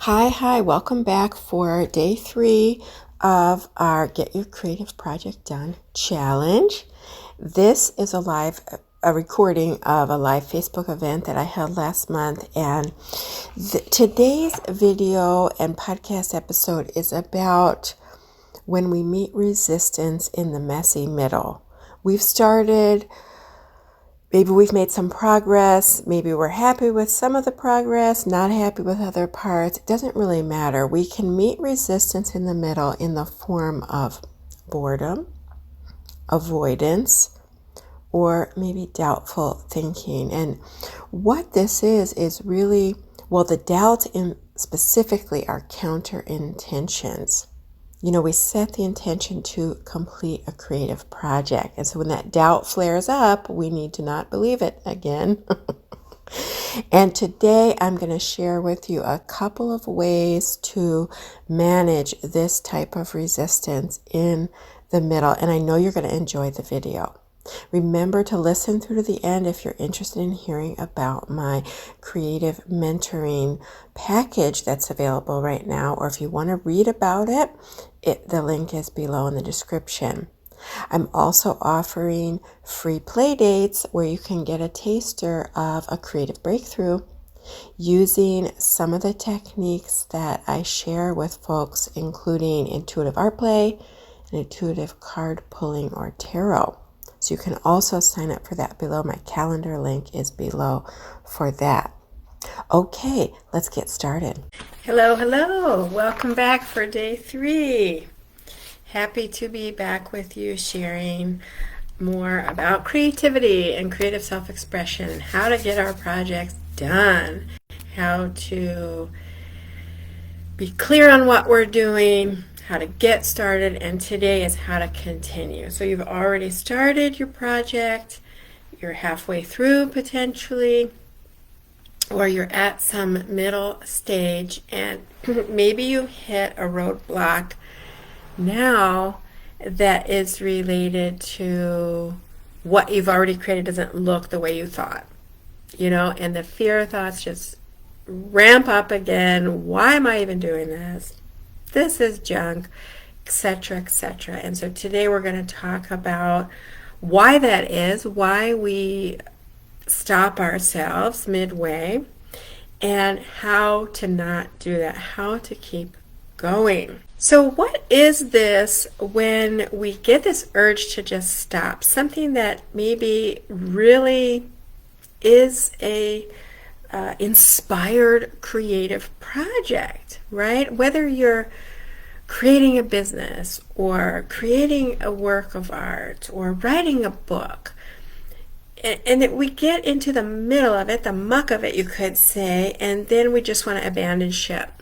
Hi, welcome back for day 3 of our Get Your Creative Project Done challenge. This is a recording of a live Facebook event that I held last month, and today's video and podcast episode is about when we meet resistance in the messy middle. Maybe we've made some progress. Maybe we're happy with some of the progress, not happy with other parts. It doesn't really matter. We can meet resistance in the middle in the form of boredom, avoidance, or maybe doubtful thinking. And what this is really, the doubts specifically are counter intentions. We set the intention to complete a creative project. And so when that doubt flares up, we need to not believe it again. And today I'm going to share with you a couple of ways to manage this type of resistance in the middle. And I know you're going to enjoy the video. Remember to listen through to the end if you're interested in hearing about my creative mentoring package that's available right now, or if you want to read about it, the link is below in the description. I'm also offering free play dates where you can get a taster of a creative breakthrough using some of the techniques that I share with folks, including intuitive art play and intuitive card pulling or tarot. So you can also sign up for that below. My calendar link is below for that. Okay, let's get started. Hello. Welcome back for day 3. Happy to be back with you sharing more about creativity and creative self-expression, how to get our projects done, how to be clear on what we're doing, how to get started, and today is how to continue. So you've already started your project, you're halfway through potentially, or you're at some middle stage, and maybe you hit a roadblock now that is related to what you've already created doesn't look the way you thought, and the fear thoughts just ramp up again. Why am I even doing this? This is junk, etc., etc. And so today we're going to talk about why that is, why we stop ourselves midway, and how to not do that, how to keep going. So what is this when we get this urge to just stop? Something that maybe really is a inspired creative project, right? Whether you're creating a business or creating a work of art or writing a book, and that we get into the middle of it, the muck of it, you could say, and then we just want to abandon ship.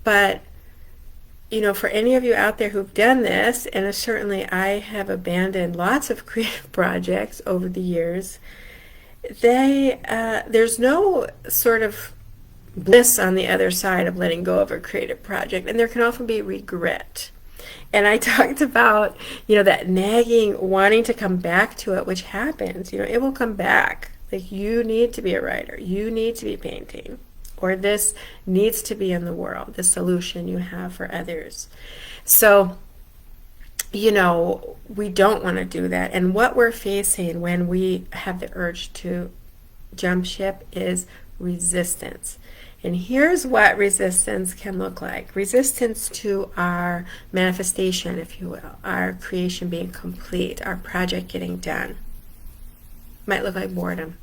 But for any of you out there who've done this, and certainly I have abandoned lots of creative projects over the years, there's no sort of bliss on the other side of letting go of a creative project, and there can often be regret. And I talked about that nagging wanting to come back to it, which happens. It will come back. Like, you need to be a writer, you need to be painting, or this needs to be in the world, the solution you have for others. So we don't want to do that. And what we're facing when we have the urge to jump ship is resistance. And here's what resistance can look like. Resistance to our manifestation, if you will, our creation being complete, our project getting done. Might look like boredom.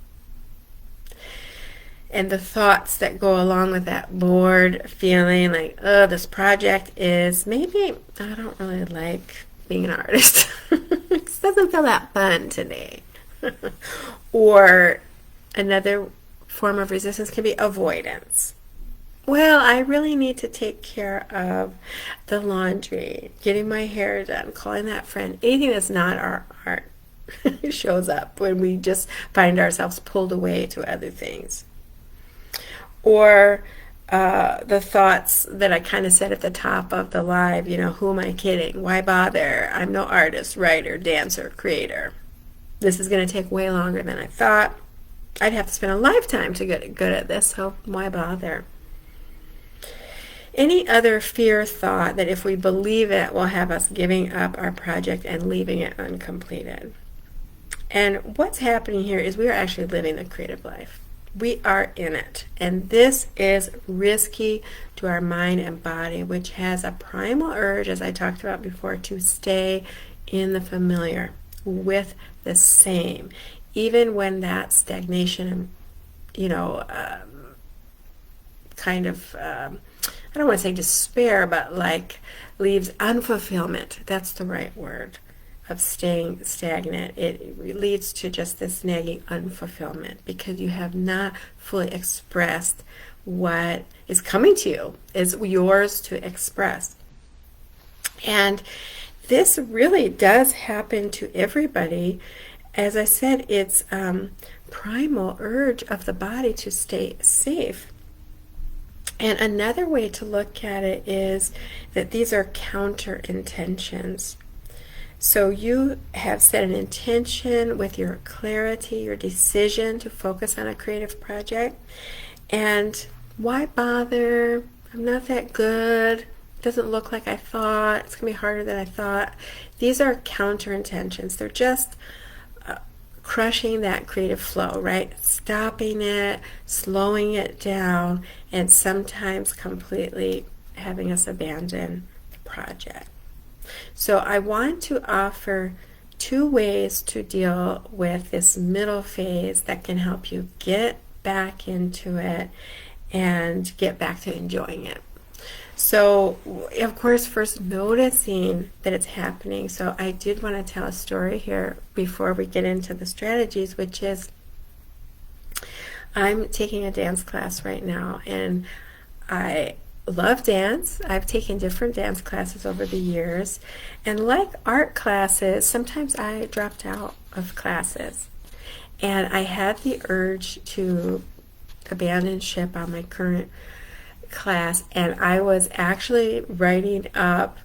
And the thoughts that go along with that bored feeling, like, oh, this project is, maybe I don't really like being an artist. It doesn't feel that fun today. Or another form of resistance can be avoidance. Well, I really need to take care of the laundry, getting my hair done, calling that friend. Anything that's not our art shows up when we just find ourselves pulled away to other things. Or the thoughts that I kind of said at the top of the live, who am I kidding? Why bother? I'm no artist, writer, dancer, creator. This is going to take way longer than I thought. I'd have to spend a lifetime to get good at this, so why bother? any other fear thought that if we believe it will have us giving up our project and leaving it uncompleted. And what's happening here is we are actually living the creative life. We are in it. And this is risky to our mind and body, which has a primal urge, as I talked about before, to stay in the familiar with the same, even when that stagnation, kind of, I don't want to say despair, but like leaves unfulfillment. That's the right word, of staying stagnant. It leads to just this nagging unfulfillment because you have not fully expressed what is coming to you, is yours to express. And this really does happen to everybody. As I said, it's primal urge of the body to stay safe. And another way to look at it is that these are counter intentions. So you have set an intention with your clarity, your decision to focus on a creative project. And why bother? I'm not that good. It doesn't look like I thought. It's going to be harder than I thought. These are counter intentions. They're just crushing that creative flow, right? Stopping it, slowing it down, and sometimes completely having us abandon the project. So I want to offer 2 ways to deal with this middle phase that can help you get back into it and get back to enjoying it. So, of course, first noticing that it's happening. So I did want to tell a story here before we get into the strategies, which is I'm taking a dance class right now, and I love dance. I've taken different dance classes over the years, and like art classes, sometimes I dropped out of classes, and I had the urge to abandon ship on my current class, and I was actually writing up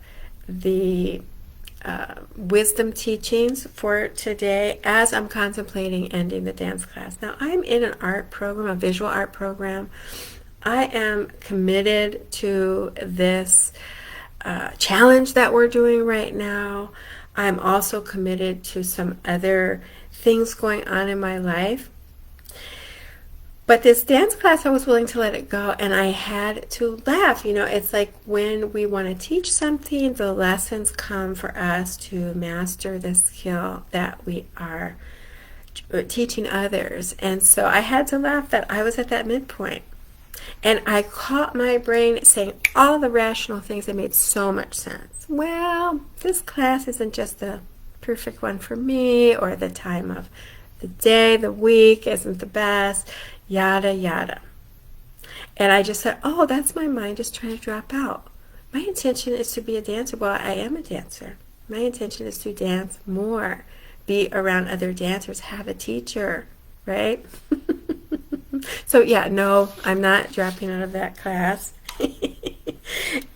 the wisdom teachings for today as I'm contemplating ending the dance class. Now, I'm in an art program, a visual art program. I am committed to this challenge that we're doing right now. I'm also committed to some other things going on in my life. But this dance class, I was willing to let it go, and I had to laugh. It's like when we want to teach something, the lessons come for us to master the skill that we are teaching others. And so I had to laugh that I was at that midpoint. And I caught my brain saying all the rational things that made so much sense. Well, this class isn't just the perfect one for me, or the time of the day, the week isn't the best, yada, yada. And I just said, oh, that's my mind just trying to drop out. My intention is to be a dancer. Well, I am a dancer. My intention is to dance more, be around other dancers, have a teacher, right? So yeah, no, I'm not dropping out of that class.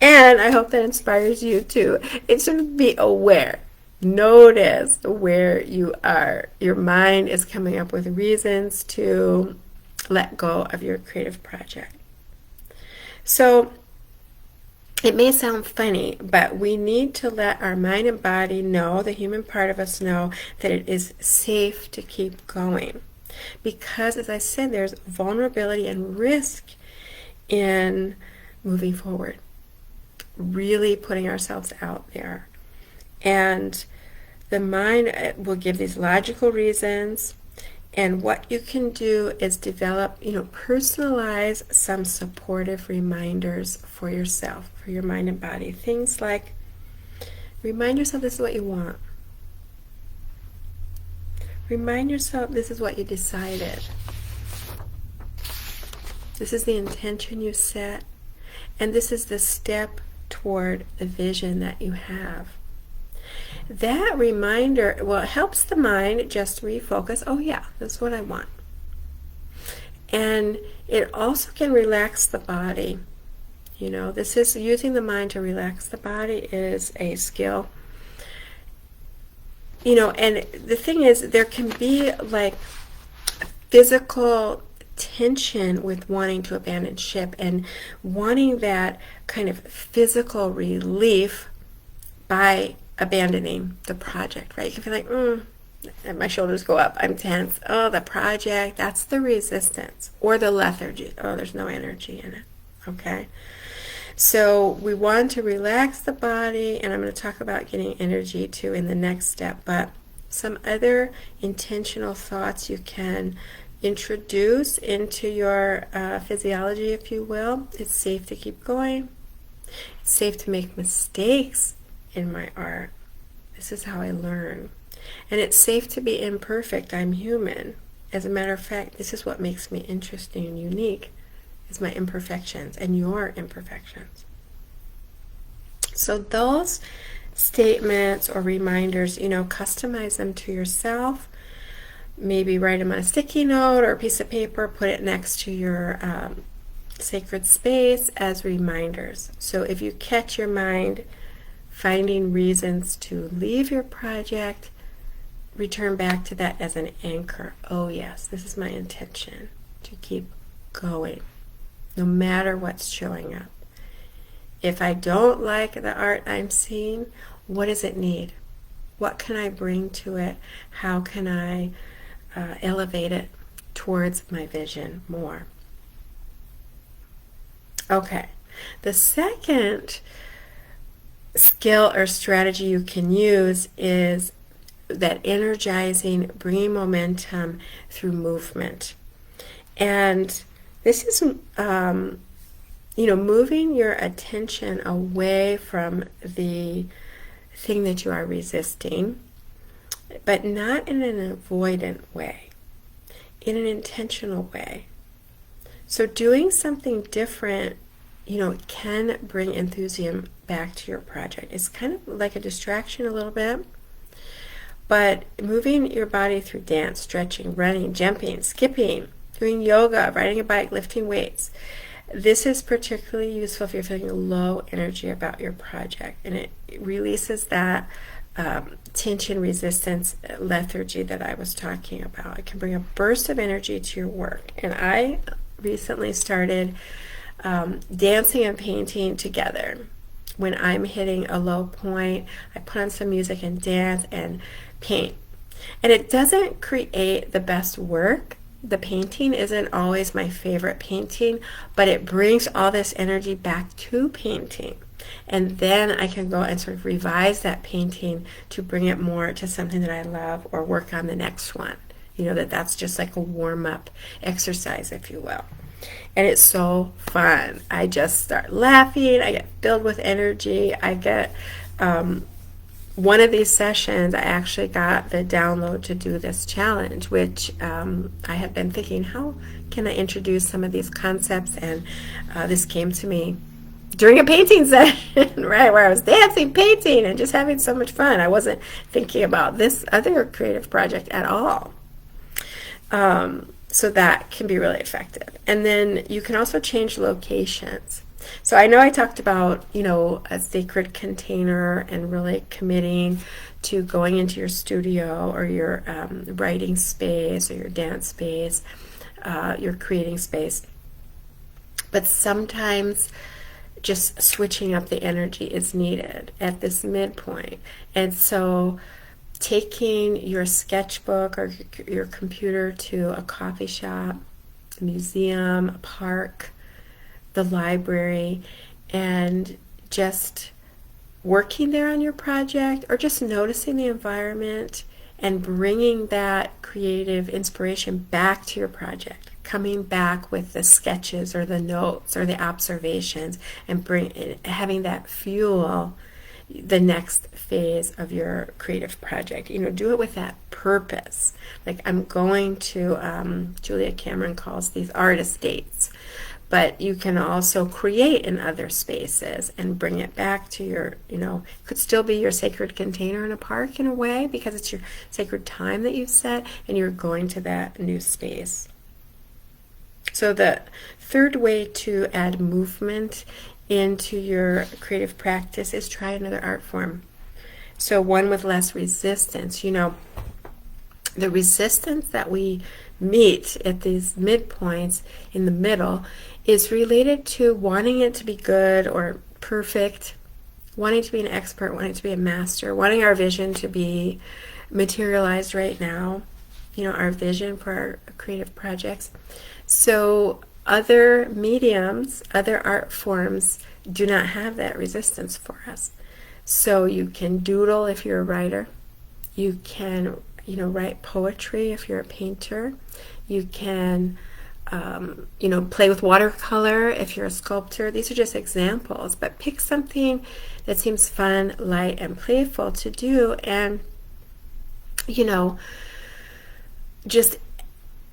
And I hope that inspires you too. It's to be aware. Notice where you are. Your mind is coming up with reasons to let go of your creative project. So it may sound funny, but we need to let our mind and body know, the human part of us know, that it is safe to keep going. Because, as I said, there's vulnerability and risk in moving forward, really putting ourselves out there. And the mind will give these logical reasons, and what you can do is develop, personalize some supportive reminders for yourself, for your mind and body. Things like, remind yourself this is what you want. Remind yourself this is what you decided. This is the intention you set, and this is the step toward the vision that you have. That reminder, well, it helps the mind just refocus. Oh yeah, that's what I want. And it also can relax the body. This is using the mind to relax the body is a skill. And the thing is, there can be like physical tension with wanting to abandon ship and wanting that kind of physical relief by abandoning the project, right? You can feel like, and my shoulders go up, I'm tense. Oh, the project, that's the resistance. Or the lethargy. Oh, there's no energy in it. Okay? So we want to relax the body, and I'm going to talk about getting energy too in the next step, but some other intentional thoughts you can introduce into your physiology, if you will. It's safe to keep going. It's safe to make mistakes in my art. This is how I learn. And it's safe to be imperfect. I'm human. As a matter of fact, this is what makes me interesting and unique, is my imperfections and your imperfections. So those statements or reminders, customize them to yourself. Maybe write them on a sticky note or a piece of paper, put it next to your sacred space as reminders. So if you catch your mind finding reasons to leave your project, return back to that as an anchor. Oh yes, this is my intention to keep going, no matter what's showing up. If I don't like the art I'm seeing, what does it need? What can I bring to it? How can I elevate it towards my vision more? Okay, the second skill or strategy you can use is that energizing, bringing momentum through movement. And this is, moving your attention away from the thing that you are resisting, but not in an avoidant way, in an intentional way. So doing something different, can bring enthusiasm back to your project. It's kind of like a distraction a little bit, but moving your body through dance, stretching, running, jumping, skipping, doing yoga, riding a bike, lifting weights. This is particularly useful if you're feeling low energy about your project, and it releases that tension, resistance, lethargy that I was talking about. It can bring a burst of energy to your work. And I recently started dancing and painting together. When I'm hitting a low point, I put on some music and dance and paint. And it doesn't create the best work. The painting isn't always my favorite painting, but it brings all this energy back to painting. And then I can go and sort of revise that painting to bring it more to something that I love or work on the next one. That's just like a warm-up exercise, if you will. And it's so fun. I just start laughing. I get filled with energy. I get one of these sessions, I actually got the download to do this challenge, which I had been thinking, how can I introduce some of these concepts? And this came to me during a painting session, right, where I was dancing, painting, and just having so much fun. I wasn't thinking about this other creative project at all. So that can be really effective. And then you can also change locations. So I know I talked about, a sacred container and really committing to going into your studio or your writing space or your dance space, your creating space. But sometimes just switching up the energy is needed at this midpoint. And so taking your sketchbook or your computer to a coffee shop, a museum, a park, the library, and just working there on your project, or just noticing the environment and bringing that creative inspiration back to your project, coming back with the sketches or the notes or the observations, and having that fuel the next phase of your creative project. Do it with that purpose. Like I'm going to, Julia Cameron calls these artist dates, but you can also create in other spaces and bring it back to your, could still be your sacred container in a park in a way, because it's your sacred time that you've set and you're going to that new space. So the third way to add movement into your creative practice is try another art form. So one with less resistance. the resistance that we meet at these midpoints in the middle is related to wanting it to be good or perfect, wanting to be an expert, wanting to be a master, wanting our vision to be materialized right now, our vision for our creative projects. So other mediums, other art forms do not have that resistance for us. So you can doodle if you're a writer. You can, write poetry if you're a painter. You can, play with watercolor if you're a sculptor. These are just examples, but pick something that seems fun, light, and playful to do, and, just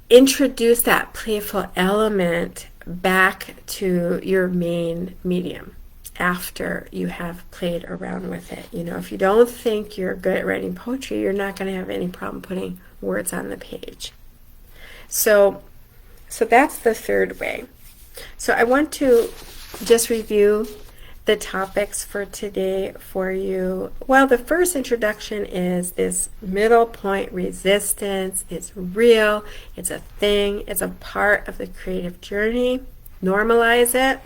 introduce that playful element back to your main medium after you have played around with it. If you don't think you're good at writing poetry, you're not going to have any problem putting words on the page. So that's the third way. So I want to just review the topics for today for you. Well, the first introduction is this middle point resistance. It's real, it's a thing, it's a part of the creative journey. Normalize it.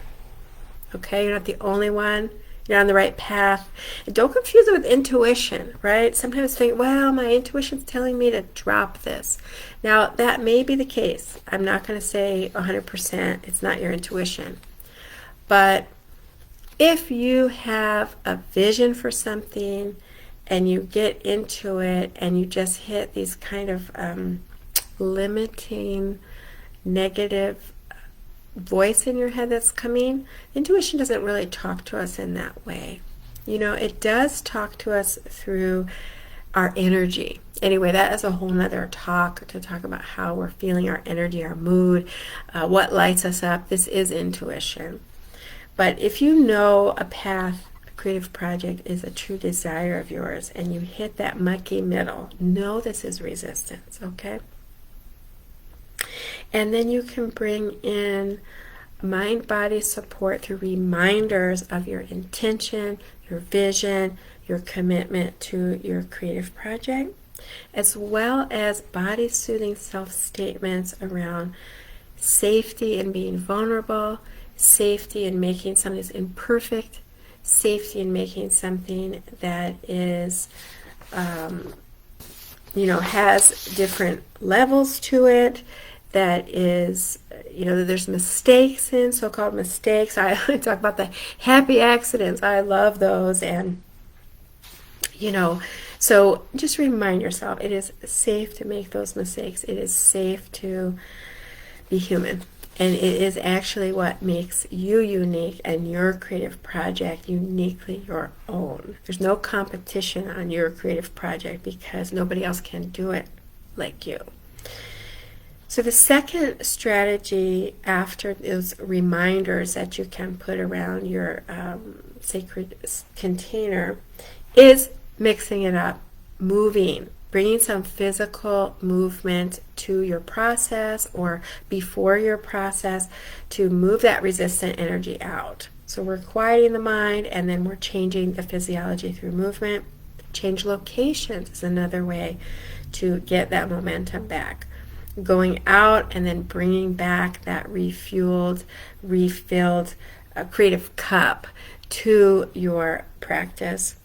Okay, you're not the only one. You're on the right path. And don't confuse it with intuition, right? Sometimes think, well, my intuition's telling me to drop this. Now, that may be the case. I'm not going to say 100% it's not your intuition. But if you have a vision for something and you get into it and you just hit these kind of limiting negative voice in your head that's coming, intuition doesn't really talk to us in that way. It does talk to us through our energy. Anyway, that is a whole nother talk to talk about how we're feeling, our energy, our mood, what lights us up. This is intuition. But if you know a path, a creative project is a true desire of yours, and you hit that mucky middle, know this is resistance, okay? And then you can bring in mind-body support through reminders of your intention, your vision, your commitment to your creative project, as well as body-soothing self-statements around safety in being vulnerable, safety in making something that's imperfect, safety in making something that is, has different levels to it, that is, that there's mistakes in, so-called mistakes. I talk about the happy accidents. I love those. And, so just remind yourself, it is safe to make those mistakes. It is safe to be human. And it is actually what makes you unique and your creative project uniquely your own. There's no competition on your creative project because nobody else can do it like you. So the second strategy after those reminders that you can put around your sacred container is mixing it up, moving, bringing some physical movement to your process or before your process to move that resistant energy out. So we're quieting the mind, and then we're changing the physiology through movement. Change locations is another way to get that momentum back. Going out and then bringing back that refueled, refilled creative cup to your practice.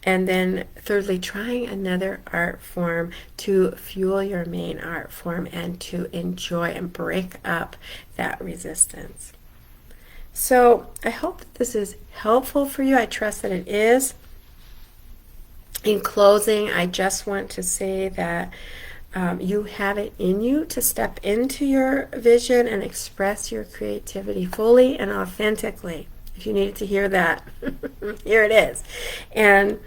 And then thirdly, trying another art form to fuel your main art form and to enjoy and break up that resistance. So I hope that this is helpful for you. I trust that it is. In closing, I just want to say that you have it in you to step into your vision and express your creativity fully and authentically. If you needed to hear that, here it is. And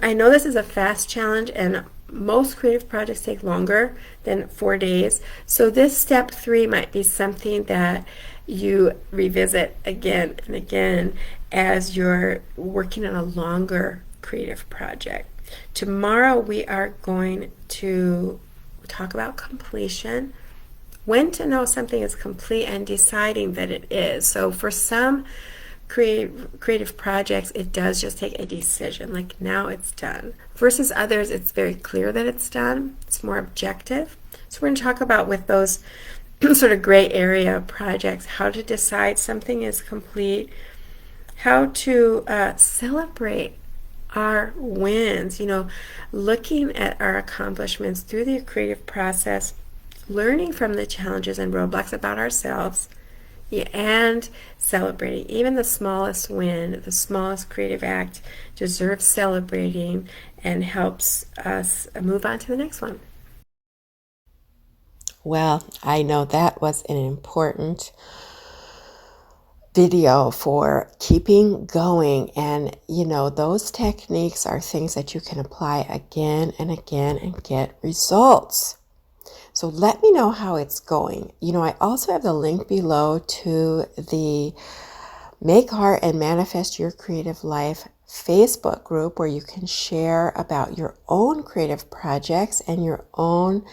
I know this is a fast challenge, and most creative projects take longer than 4 days. So this step 3 might be something that you revisit again and again as you're working on a longer creative project. Tomorrow we are going to talk about completion, when to know something is complete, and deciding that it is. So for some creative projects, it does just take a decision, like now it's done. Versus others, it's very clear that it's done. It's more objective. So we're going to talk about with those sort of gray area projects, how to decide something is complete, how to celebrate our wins, looking at our accomplishments through the creative process, learning from the challenges and roadblocks about ourselves, and celebrating. Even the smallest win, the smallest creative act deserves celebrating and helps us move on to the next one. Well, I know that was an important video for keeping going. And, those techniques are things that you can apply again and again and get results. So let me know how it's going. I also have the link below to the Make Heart and Manifest Your Creative Life Facebook group where you can share about your own creative projects and your own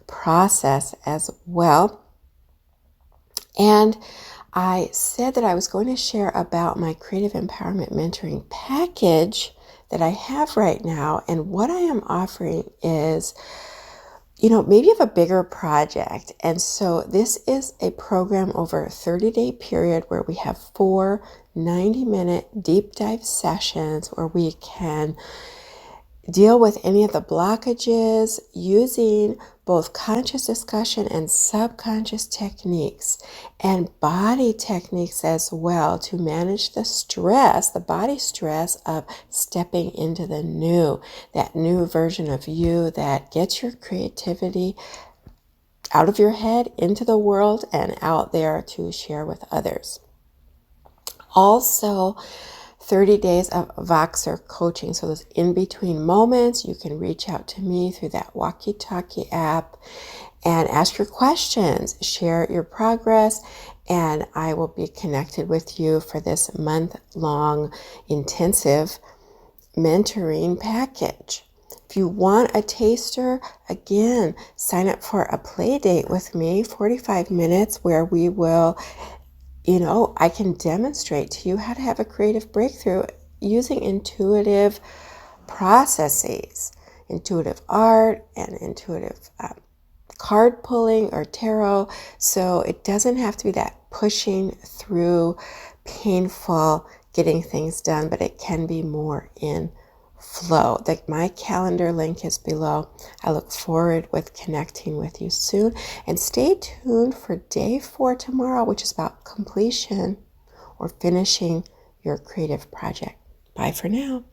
process as well. And I said that I was going to share about my Creative Empowerment Mentoring package that I have right now. And what I am offering is, maybe you have a bigger project. And so this is a program over a 30-day period where we have 4 90-minute deep dive sessions where we can deal with any of the blockages using both conscious discussion and subconscious techniques and body techniques as well to manage the stress, the body stress of stepping into that new version of you that gets your creativity out of your head into the world and out there to share with others. Also, 30 days of Voxer coaching. So those in-between moments, you can reach out to me through that walkie-talkie app and ask your questions, share your progress, and I will be connected with you for this month-long intensive mentoring package. If you want a taster, again, sign up for a play date with me, 45 minutes, where we will I can demonstrate to you how to have a creative breakthrough using intuitive processes, intuitive art and intuitive card pulling or tarot. So it doesn't have to be that pushing through painful getting things done, but it can be more in flow. My calendar link is below. I look forward with connecting with you soon, and stay tuned for day 4 tomorrow, which is about completion or finishing your creative project. Bye for now.